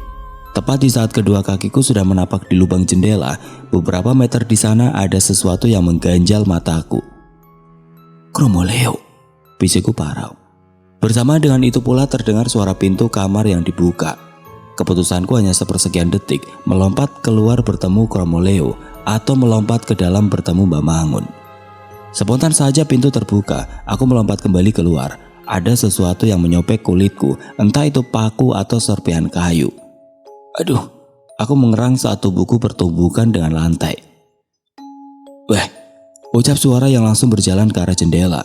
Tepat di saat kedua kakiku sudah menapak di lubang jendela, beberapa meter di sana ada sesuatu yang mengganjal mataku. "Kromoleo," bisikku parau. Bersama dengan itu pula terdengar suara pintu kamar yang dibuka. Keputusanku hanya sepersekian detik, melompat keluar bertemu Kromoleo atau melompat ke dalam bertemu Bamangun. Spontan saja pintu terbuka, aku melompat kembali keluar. Ada sesuatu yang menyopek kulitku, entah itu paku atau serpihan kayu. Aduh, aku mengerang saat tubuhku bertumbukan dengan lantai. "Weh," ucap suara yang langsung berjalan ke arah jendela.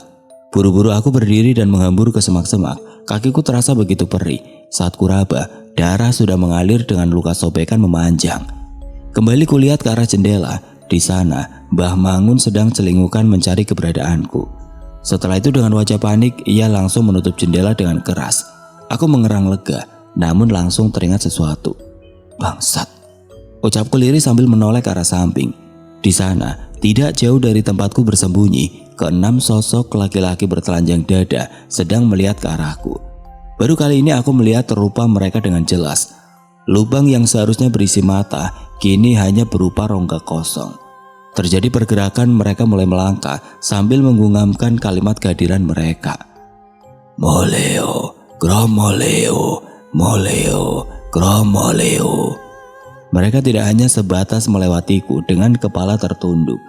Buru-buru aku berdiri dan menghambur ke semak-semak. Kakiku terasa begitu perih. Saat kuraba, darah sudah mengalir dengan luka sobekan memanjang. Kembali kulihat ke arah jendela. Di sana, Mbah Mangun sedang celingukan mencari keberadaanku. Setelah itu dengan wajah panik, ia langsung menutup jendela dengan keras. Aku mengerang lega, namun langsung teringat sesuatu. "Bangsat," ucapku lirih sambil menoleh ke arah samping. Di sana, tidak jauh dari tempatku bersembunyi, keenam sosok laki-laki bertelanjang dada sedang melihat ke arahku. Baru kali ini aku melihat rupa mereka dengan jelas. Lubang yang seharusnya berisi mata, kini hanya berupa rongga kosong. Terjadi pergerakan, mereka mulai melangkah sambil menggumamkan kalimat kehadiran mereka. "Moleo, Kromoleo, Moleo, Kromoleo." Mereka tidak hanya sebatas melewatiku dengan kepala tertunduk.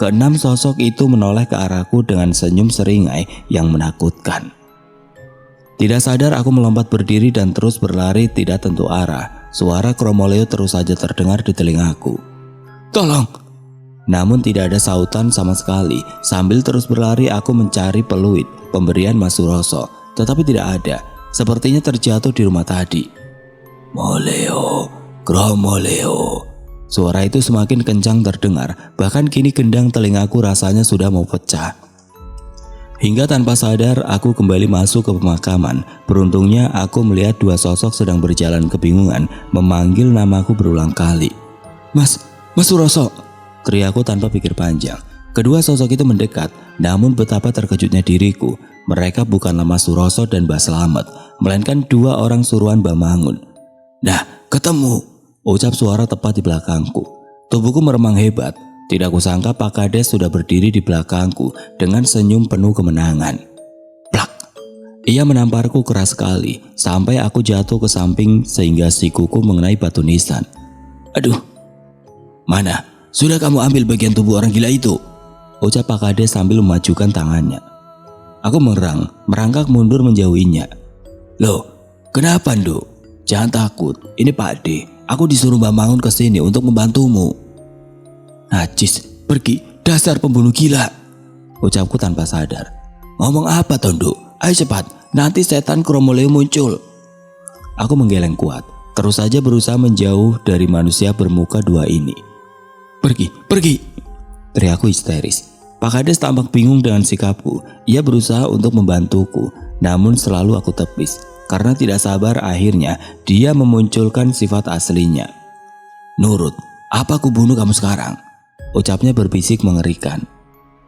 Keenam sosok itu menoleh ke arahku dengan senyum seringai yang menakutkan. Tidak sadar aku melompat berdiri dan terus berlari tidak tentu arah. Suara Kromoleo terus saja terdengar di telingaku. "Tolong!" Namun tidak ada sautan sama sekali. Sambil terus berlari aku mencari peluit pemberian Mas Suroso, tetapi tidak ada. Sepertinya terjatuh di rumah tadi. "Moleo, Kromoleo." Suara itu semakin kencang terdengar, bahkan kini gendang telingaku rasanya sudah mau pecah. Hingga tanpa sadar aku kembali masuk ke pemakaman. Beruntungnya aku melihat dua sosok sedang berjalan kebingungan memanggil namaku berulang kali. Mas Suroso," teriakku tanpa pikir panjang. Kedua sosok itu mendekat, namun betapa terkejutnya diriku. Mereka bukanlah Mas Suroso dan Mbah Slamet, melainkan dua orang suruhan Bamangun. "Nah, ketemu," ucap suara tepat di belakangku. Tubuhku meremang hebat. Tidak kusangka Pak Kades sudah berdiri di belakangku dengan senyum penuh kemenangan. Plak! Ia menamparku keras sekali sampai aku jatuh ke samping sehingga sikuku mengenai batu nisan. "Aduh, mana? Sudah kamu ambil bagian tubuh orang gila itu?" ucap Pak Kades sambil memajukan tangannya. Aku merangkak mundur menjauhinya. "Loh, kenapa Nduk? Jangan takut, ini Pak D. Aku disuruh Mbak Mangun ke sini untuk membantumu." "Najis, pergi, dasar pembunuh gila," ucapku tanpa sadar. "Ngomong apa Tonduk? Ayo cepat, nanti setan Kromoleo muncul." Aku menggeleng kuat, terus saja berusaha menjauh dari manusia bermuka dua ini. Pergi, teriakku histeris. Pak Kades tampak bingung dengan sikapku. Ia berusaha untuk membantuku, namun selalu aku tepis. Karena tidak sabar, akhirnya dia memunculkan sifat aslinya. "Nurut, Apa aku bunuh kamu sekarang? Ucapnya berbisik mengerikan.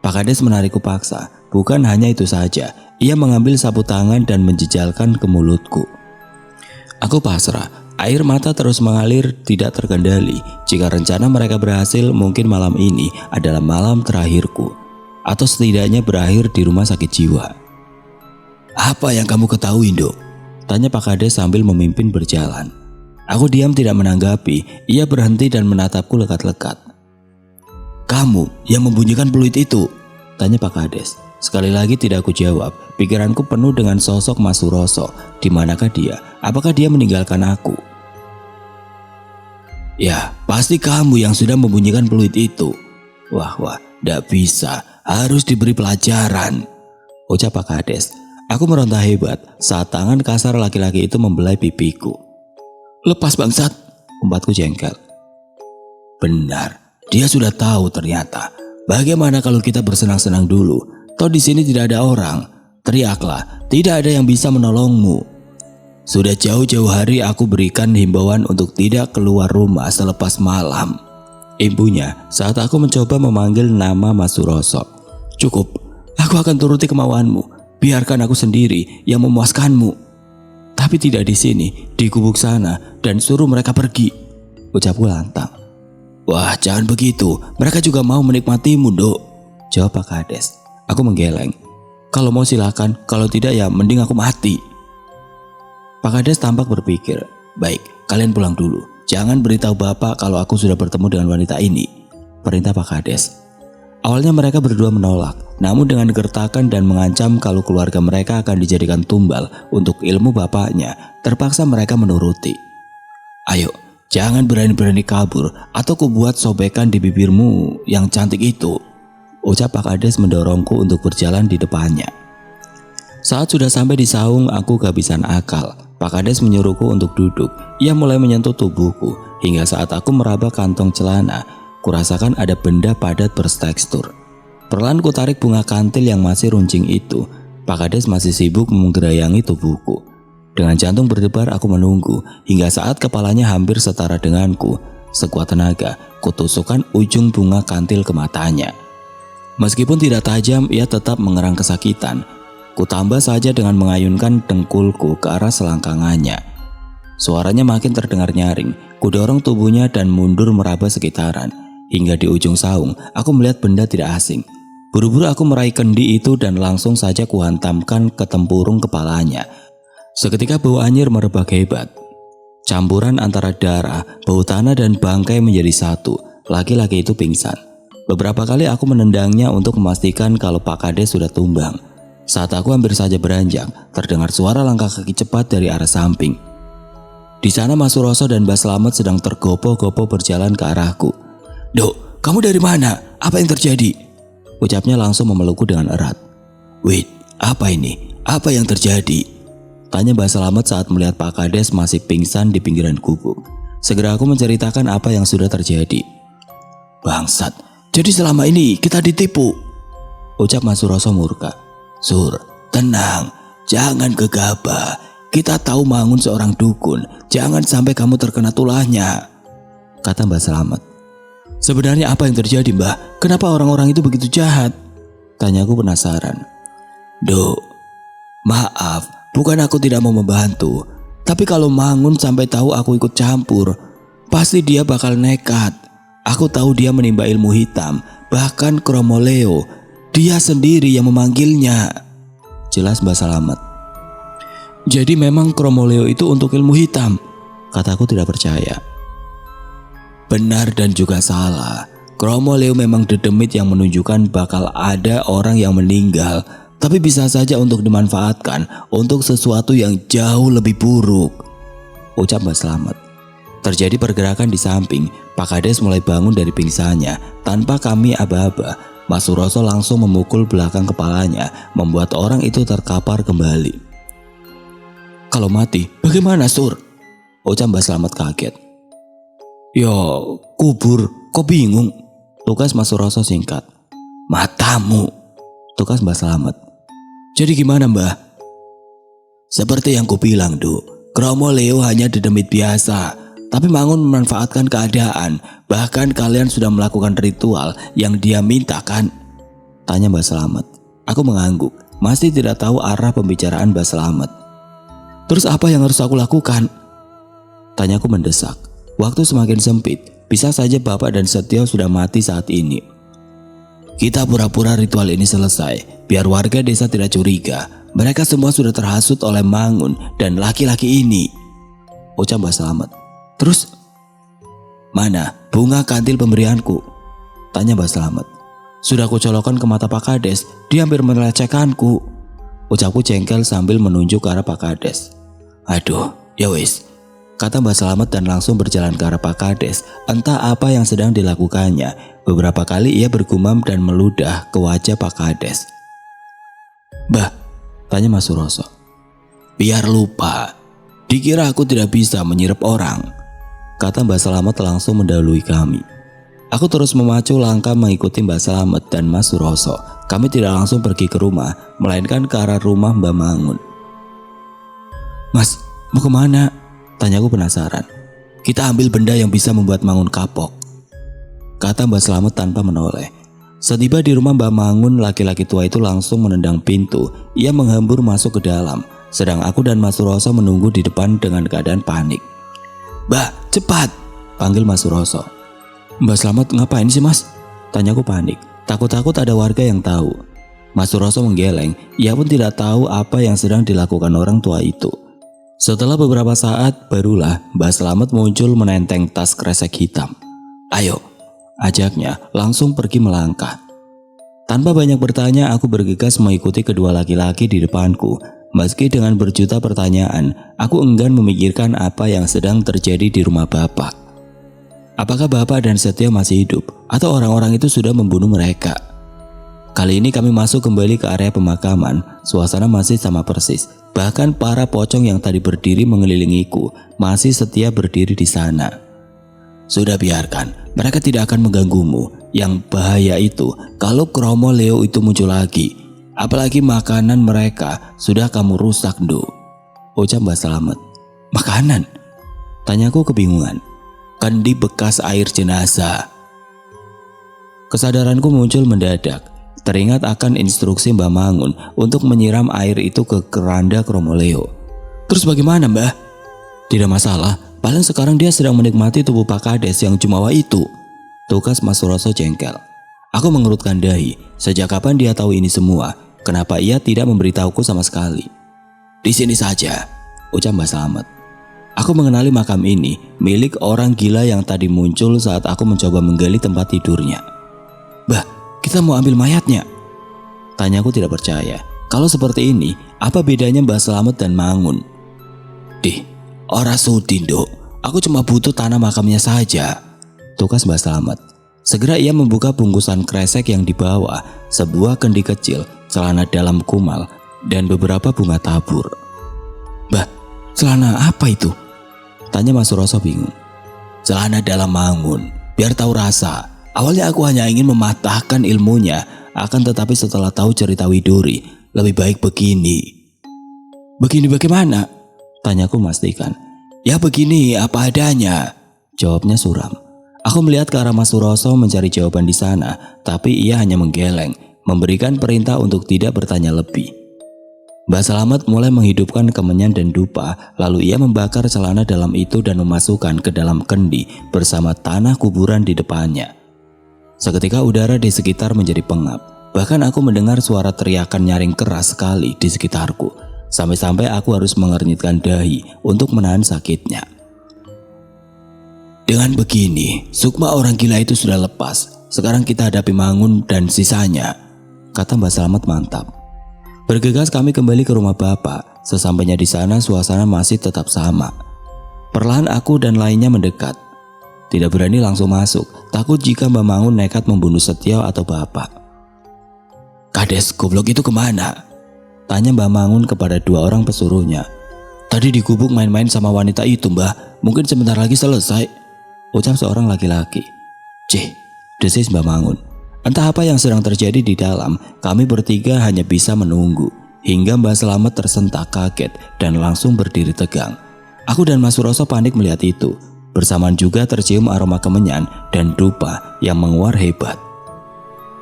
Pak Kades menarikku paksa. Bukan hanya itu saja, ia mengambil sapu tangan dan menjejalkan ke mulutku. Aku pasrah. Air mata terus mengalir tidak terkendali. Jika rencana mereka berhasil, mungkin malam ini adalah malam terakhirku, atau setidaknya berakhir di rumah sakit jiwa. Apa yang kamu ketahui, Dok? Tanya Pak Kades sambil memimpin berjalan. Aku diam tidak menanggapi. Ia berhenti dan menatapku lekat-lekat. Kamu yang membunyikan peluit itu? Tanya Pak Kades. Sekali lagi tidak aku jawab. Pikiranku penuh dengan sosok Mas Suroso. Di manakah dia? Apakah dia meninggalkan aku? Ya, pasti kamu yang sudah membunyikan peluit itu. Wah, tidak bisa. Harus diberi pelajaran, ucap Pak Kades. Aku meronta hebat saat tangan kasar laki-laki itu membelai pipiku. Lepas bangsat, umbatku jengkel. Benar, dia sudah tahu ternyata. Bagaimana kalau kita bersenang-senang dulu? Toh di sini tidak ada orang. Teriaklah, tidak ada yang bisa menolongmu. Sudah jauh-jauh hari aku berikan himbauan untuk tidak keluar rumah selepas malam. Imbunya saat aku mencoba memanggil nama Mas Suroso. Cukup, aku akan turuti kemauanmu. Biarkan aku sendiri yang memuaskanmu. Tapi tidak di sini, di gubuk sana, dan suruh mereka pergi, ucapku lantang. Wah, jangan begitu. Mereka juga mau menikmatimu, Dok, jawab Pak Kades. Aku menggeleng. Kalau mau silakan, kalau tidak ya mending aku mati. Pak Kades tampak berpikir. Baik, kalian pulang dulu. Jangan beritahu Bapak kalau aku sudah bertemu dengan wanita ini, perintah Pak Kades. Awalnya mereka berdua menolak, namun dengan gertakan dan mengancam kalau keluarga mereka akan dijadikan tumbal untuk ilmu bapaknya, terpaksa mereka menuruti. Ayo, jangan berani-berani kabur atau kubuat sobekan di bibirmu yang cantik itu, ucap Pak Kades mendorongku untuk berjalan di depannya. Saat sudah sampai di saung, aku kehabisan akal. Pak Kades menyuruhku untuk duduk. Ia mulai menyentuh tubuhku hingga saat aku meraba kantong celana, kurasakan ada benda padat bertekstur. Perlahan ku tarik bunga kantil yang masih runcing itu. Pak Kades masih sibuk menggerayangi tubuhku. Dengan jantung berdebar aku menunggu hingga saat kepalanya hampir setara denganku. Sekuat tenaga, kutusukkan ujung bunga kantil ke matanya. Meskipun tidak tajam, ia tetap mengerang kesakitan. Kutambah saja dengan mengayunkan dengkulku ke arah selangkangannya. Suaranya makin terdengar nyaring. Kudorong tubuhnya dan mundur meraba sekitaran. Hingga di ujung saung, aku melihat benda tidak asing. Buru-buru aku meraih kendi itu dan langsung saja kuhantamkan ke tempurung kepalanya. Seketika bau anyir merebak hebat. Campuran antara darah, bau tanah dan bangkai menjadi satu. Laki-laki itu pingsan. Beberapa kali aku menendangnya untuk memastikan kalau Pak Kades sudah tumbang. Saat aku hampir saja beranjak, terdengar suara langkah kaki cepat dari arah samping. Di sana Mas Suroso dan Mbak Slamet sedang tergopoh-gopoh berjalan ke arahku. Dok, kamu dari mana? Apa yang terjadi? Ucapnya langsung memelukku dengan erat. Wait, apa ini? Apa yang terjadi? Tanya Mbak Slamet saat melihat Pak Kades masih pingsan di pinggiran gubuk. Segera aku menceritakan apa yang sudah terjadi. Bangsat, jadi selama ini kita ditipu, ucap Mas Suroso murka. Sur, tenang, jangan gegabah. Kita tahu Mangun seorang dukun. Jangan sampai kamu terkena tulahnya, kata Mbak Slamet. Sebenarnya apa yang terjadi, Mbah? Kenapa orang-orang itu begitu jahat? Tanyaku penasaran. Dok, maaf, bukan aku tidak mau membantu. Tapi kalau Mangun sampai tahu aku ikut campur, pasti dia bakal nekat. Aku tahu dia menimba ilmu hitam, bahkan Kromoleo. Dia sendiri yang memanggilnya, jelas Mbak Slamet. Jadi memang Kromoleo itu untuk ilmu hitam, kataku tidak percaya. Benar dan juga salah. Kromoleo memang dedemit yang menunjukkan bakal ada orang yang meninggal, tapi bisa saja untuk dimanfaatkan untuk sesuatu yang jauh lebih buruk, ucap Mbak Slamet. Terjadi pergerakan di samping. Pak Kades mulai bangun dari pingsannya. Tanpa kami aba-aba, Mas Suroso langsung memukul belakang kepalanya, membuat orang itu terkapar kembali. Kalau mati, bagaimana, Sur? Ucap Mbak Slamet kaget. Ya, kubur, kok bingung? Tugas Mas Suroso singkat. Matamu, tugas Mbak Slamet. Jadi gimana, Mbah? Seperti yang kubilang, Duk. Kromoleo hanya dedemit biasa. tapi Mangun memanfaatkan keadaan. Bahkan kalian sudah melakukan ritual yang dia mintakan? Tanya Mbak Slamet. Aku mengangguk, masih tidak tahu arah pembicaraan Mbak Slamet. Terus apa yang harus aku lakukan? Tanyaku mendesak. Waktu semakin sempit, bisa saja Bapak dan Setio sudah mati saat ini. Kita pura-pura ritual ini selesai, biar warga desa tidak curiga. Mereka semua sudah terhasut oleh Mangun dan laki-laki ini, ucap Mbak Slamet. Terus, mana bunga kantil pemberianku? Tanya Mbak Slamet. Sudah kucolokkan ke mata Pak Kades, dia hampir melecehkanku, ucapku jengkel sambil menunjuk ke arah Pak Kades. Aduh, ya wis, kata Mbak Slamet dan langsung berjalan ke arah Pak Kades. Entah apa yang sedang dilakukannya. Beberapa kali ia bergumam dan meludah ke wajah Pak Kades. Bah, tanya Mas Suroso. Biar lupa, dikira aku tidak bisa menyirap orang, kata Mbak Slamet langsung mendahului kami. Aku terus memacu langkah mengikuti Mbak Slamet dan Mas Suroso. Kami tidak langsung pergi ke rumah, melainkan ke arah rumah Mbak Mangun. Mas, mau kemana? Tanyaku penasaran. Kita ambil benda yang bisa membuat Mangun kapok, kata Mbak Slamet tanpa menoleh. Setiba di rumah Mbak Mangun, laki-laki tua itu langsung menendang pintu. Ia menghambur masuk ke dalam, sedang aku dan Mas Suroso menunggu di depan dengan keadaan panik. Bah, cepat, panggil Mas Suroso. Mbak Slamet ngapain sih Mas? Tanyaku panik. Takut-takut ada warga yang tahu. Mas Suroso menggeleng. Ia pun tidak tahu apa yang sedang dilakukan orang tua itu. Setelah beberapa saat, barulah Mbak Slamet muncul menenteng tas kresek hitam. Ayo, ajaknya, langsung pergi melangkah. Tanpa banyak bertanya, aku bergegas mengikuti kedua laki-laki di depanku. Meski dengan berjuta pertanyaan, aku enggan memikirkan apa yang sedang terjadi di rumah Bapak. Apakah Bapak dan Setio masih hidup, atau orang-orang itu sudah membunuh mereka? Kali ini kami masuk kembali ke area pemakaman. Suasana masih sama persis. Bahkan para pocong yang tadi berdiri mengelilingiku masih setia berdiri di sana. Sudah, biarkan, mereka tidak akan mengganggumu. Yang bahaya itu kalau Kromo Leo itu muncul lagi. Apalagi makanan mereka sudah kamu rusak, Ndo, ucap Mbak Slamet. Makanan? Tanyaku kebingungan. Kendi bekas air jenazah. Kesadaranku muncul mendadak. Teringat akan instruksi Mbak Mangun untuk menyiram air itu ke keranda Kromo Leo. Terus bagaimana, Mbah? Tidak masalah, paling sekarang dia sedang menikmati tubuh Pak Kades yang jumawa itu, tukas Mas Suroso jengkel. Aku mengerutkan dahi. Sejak kapan dia tahu ini semua? Kenapa ia tidak memberitahuku sama sekali? Di sini saja, ucap Mbak Slamet. Aku mengenali makam ini, milik orang gila yang tadi muncul saat aku mencoba menggali tempat tidurnya. Bah, kita mau ambil mayatnya? Tanyaku tidak percaya. Kalau seperti ini, apa bedanya Mbak Slamet dan Mangun? Dih, ora sudi, Nduk. Aku cuma butuh tanah makamnya saja, tukas Mbak Slamet. Segera ia membuka bungkusan kresek yang dibawa, sebuah kendi kecil, celana dalam kumal, dan beberapa bunga tabur. Bah, celana apa itu? Tanya Mas Suroso bingung. Celana dalam Mangun, biar tahu rasa. Awalnya aku hanya ingin mematahkan ilmunya, akan tetapi setelah tahu cerita Widuri, lebih baik begini. Begini bagaimana? Tanyaku memastikan. Ya begini, apa adanya, jawabnya suram. Aku melihat ke arah Mas Suroso mencari jawaban di sana, tapi ia hanya menggeleng, memberikan perintah untuk tidak bertanya lebih. Mbak Slamet mulai menghidupkan kemenyan dan dupa, lalu ia membakar celana dalam itu dan memasukkan ke dalam kendi bersama tanah kuburan di depannya. Seketika udara di sekitar menjadi pengap. Bahkan aku mendengar suara teriakan nyaring keras sekali di sekitarku. Sampai-sampai aku harus mengernyitkan dahi untuk menahan sakitnya. Dengan begini, sukma orang gila itu sudah lepas. Sekarang kita hadapi Mangun dan sisanya, kata Mbak Slamet mantap. Bergegas kami kembali ke rumah Bapak. Sesampainya di sana suasana masih tetap sama. Perlahan aku dan lainnya mendekat. Tidak berani langsung masuk, takut jika Mbak Mangun nekat membunuh Setio atau Bapak. Kades goblok itu kemana? Tanya Mbak Mangun kepada dua orang pesuruhnya. Tadi di gubuk main-main sama wanita itu, Mbah. Mungkin sebentar lagi selesai, ucap seorang laki-laki. Cih, desis Mbak Mangun. Entah apa yang sedang terjadi di dalam, kami bertiga hanya bisa menunggu. Hingga Mbak Slamet tersentak kaget dan langsung berdiri tegang. Aku dan Mas Suroso panik melihat itu. Bersamaan juga tercium aroma kemenyan dan dupa yang menguar hebat.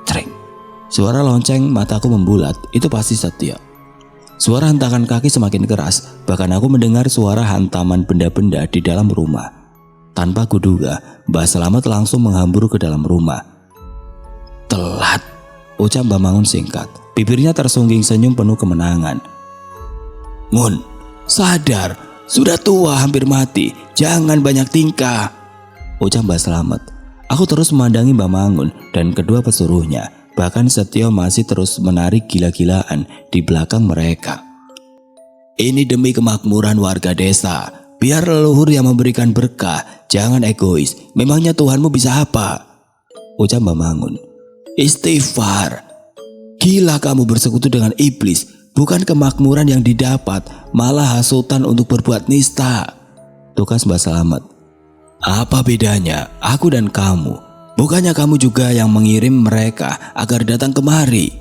Treng. Suara lonceng, mataku membulat, itu pasti Setio. Suara hentakan kaki semakin keras, bahkan aku mendengar suara hantaman benda-benda di dalam rumah. Tanpa kuduga, Mbak Slamet langsung menghambur ke dalam rumah. Telat, ucap Mbak Mangun singkat. Bibirnya tersungging senyum penuh kemenangan. Ngun, sadar, sudah tua hampir mati, jangan banyak tingkah, ucap Mbak Slamet. Aku terus memandangi Mbak Mangun dan kedua pesuruhnya. Bahkan Setio masih terus menarik gila-gilaan di belakang mereka. Ini demi kemakmuran warga desa. Biar leluhur yang memberikan berkah, jangan egois. Memangnya Tuhanmu bisa apa? Ucap Mbak Mangun. Istighfar. Gila kamu bersekutu dengan iblis. Bukan kemakmuran yang didapat, malah hasutan untuk berbuat nista, tukas Mbak Slamet. Apa bedanya aku dan kamu? Bukannya kamu juga yang mengirim mereka agar datang kemari?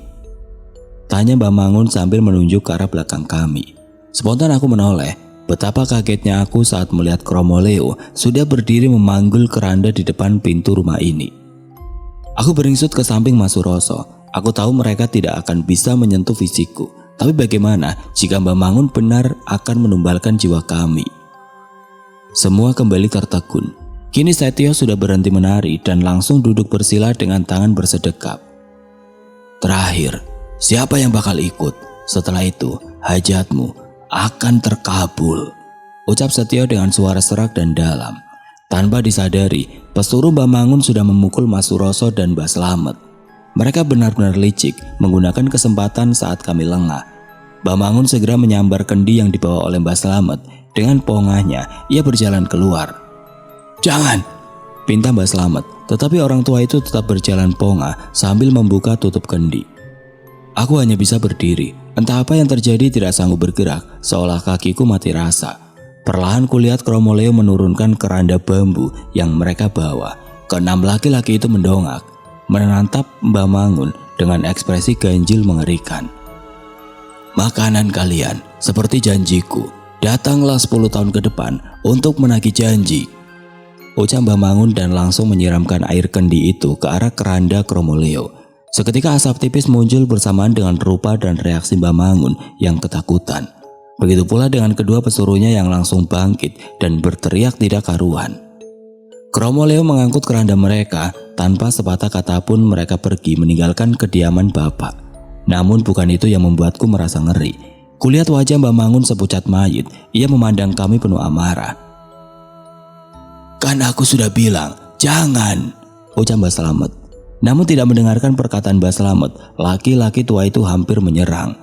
Tanya Mbak Mangun sambil menunjuk ke arah belakang kami. Spontan aku menoleh. Betapa kagetnya aku saat melihat Kromoleo sudah berdiri memanggul keranda di depan pintu rumah ini. Aku beringsut ke samping Mas Suroso. Aku tahu mereka tidak akan bisa menyentuh fisikku. Tapi bagaimana jika Mbak Mangun benar akan menumbalkan jiwa kami? Semua kembali tertegun. Kini Setio sudah berhenti menari dan langsung duduk bersila dengan tangan bersedekap. Terakhir, siapa yang bakal ikut? Setelah itu, hajatmu akan terkabul, ucap Setio dengan suara serak dan dalam. Tanpa disadari, pesuruh Mbak Mangun sudah memukul Mas Suroso dan Mbak Slamet. Mereka benar-benar licik menggunakan kesempatan saat kami lengah. Mbak Mangun segera menyambar kendi yang dibawa oleh Mbak Slamet. Dengan pongahnya, ia berjalan keluar. Jangan, pinta Mbak Slamet, tetapi orang tua itu tetap berjalan pongah sambil membuka tutup kendi. Aku hanya bisa berdiri, entah apa yang terjadi tidak sanggup bergerak, seolah kakiku mati rasa. Perlahan kulihat Kromoleo menurunkan keranda bambu yang mereka bawa. Keenam laki-laki itu mendongak, menatap Mbak Mangun dengan ekspresi ganjil mengerikan. Makanan kalian, seperti janjiku, datanglah 10 tahun ke depan untuk menagih janji, ucap Mbak Mangun dan langsung menyiramkan air kendi itu ke arah keranda Kromoleo. Seketika asap tipis muncul bersamaan dengan rupa dan reaksi Mbak Mangun yang ketakutan. Begitu pula dengan kedua pesuruhnya yang langsung bangkit dan berteriak tidak karuan. Kromoleo mengangkut keranda mereka, tanpa sepatah kata pun mereka pergi meninggalkan kediaman bapak. Namun bukan itu yang membuatku merasa ngeri. Kulihat wajah Mbak Mangun sepucat mayit, ia memandang kami penuh amarah. Kan aku sudah bilang, jangan, ucap Mbak Slamet. Namun tidak mendengarkan perkataan Mbak Slamet, laki-laki tua itu hampir menyerang.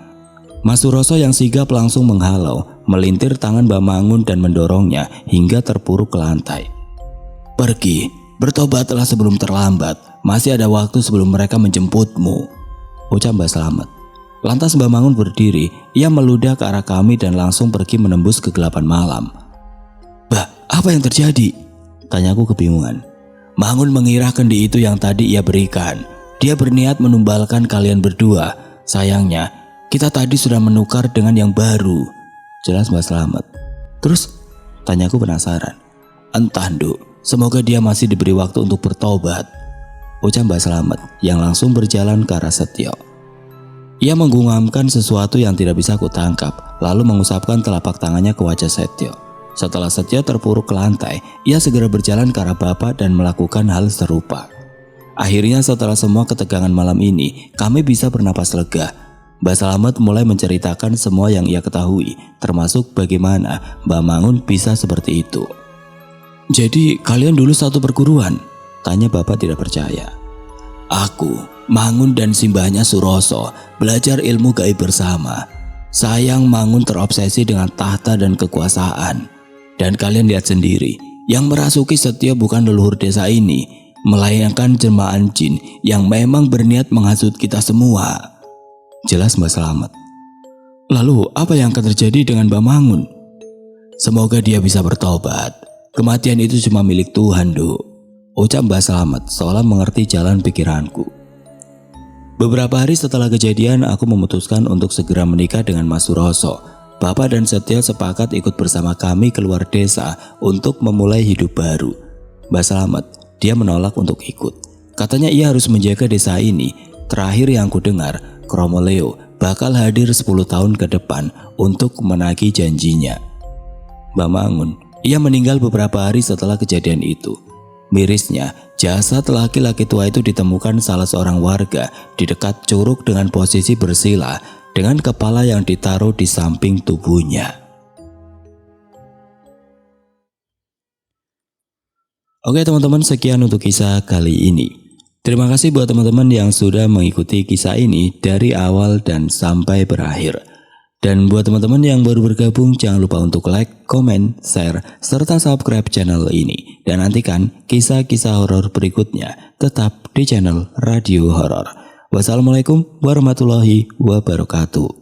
Mas Suroso yang sigap langsung menghalau, melintir tangan Mbak Mangun dan mendorongnya hingga terpuruk ke lantai. Pergi, bertobatlah sebelum terlambat, masih ada waktu sebelum mereka menjemputmu, ucap Mbak Slamet. Lantas Mbak Mangun berdiri, ia meludah ke arah kami dan langsung pergi menembus kegelapan malam. Bah, apa yang terjadi? Tanyaku kebingungan. Mangun mengira kendi itu yang tadi ia berikan. Dia berniat menumbalkan kalian berdua. Sayangnya, kita tadi sudah menukar dengan yang baru, jelas Mbak Slamet. Terus? Tanyaku penasaran. Entah, Nduk. Semoga dia masih diberi waktu untuk bertobat, ucap Mbak Slamet yang langsung berjalan ke arah Setio. Ia menggumamkan sesuatu yang tidak bisa kutangkap, lalu mengusapkan telapak tangannya ke wajah Setio. Setelah Setio terpuruk ke lantai, ia segera berjalan ke arah bapak dan melakukan hal serupa. Akhirnya setelah semua ketegangan malam ini, kami bisa bernapas lega. Mbak Slamet mulai menceritakan semua yang ia ketahui, termasuk bagaimana Mbak Mangun bisa seperti itu. Jadi kalian dulu satu perguruan? Tanya bapak tidak percaya. Aku, Mangun dan simbahnya Suroso belajar ilmu gaib bersama. Sayang Mangun terobsesi dengan tahta dan kekuasaan. Dan kalian lihat sendiri, yang merasuki Setio bukan leluhur desa ini, melainkan jemaah jin yang memang berniat menghasut kita semua, jelas Mbak Slamet. Lalu apa yang akan terjadi dengan Mbak Mangun? Semoga dia bisa bertobat. Kematian itu cuma milik Tuhan, Duk, ucap Mbak Slamet seolah mengerti jalan pikiranku. Beberapa hari setelah kejadian, aku memutuskan untuk segera menikah dengan Mas Suroso. Bapak dan Setio sepakat ikut bersama kami keluar desa untuk memulai hidup baru. Mbah Slamet, dia menolak untuk ikut. Katanya ia harus menjaga desa ini. Terakhir yang kudengar, Kromo Leo bakal hadir 10 tahun ke depan untuk menagih janjinya. Mbah Mangun, ia meninggal beberapa hari setelah kejadian itu. Mirisnya, jasad laki-laki tua itu ditemukan salah seorang warga di dekat curug dengan posisi bersila, dengan kepala yang ditaruh di samping tubuhnya. Oke teman-teman, sekian untuk kisah kali ini. Terima kasih buat teman-teman yang sudah mengikuti kisah ini dari awal dan sampai berakhir. Dan buat teman-teman yang baru bergabung, jangan lupa untuk like, komen, share, serta subscribe channel ini. Dan nantikan kisah-kisah horor berikutnya tetap di channel Radio Horor. Wassalamualaikum warahmatullahi wabarakatuh.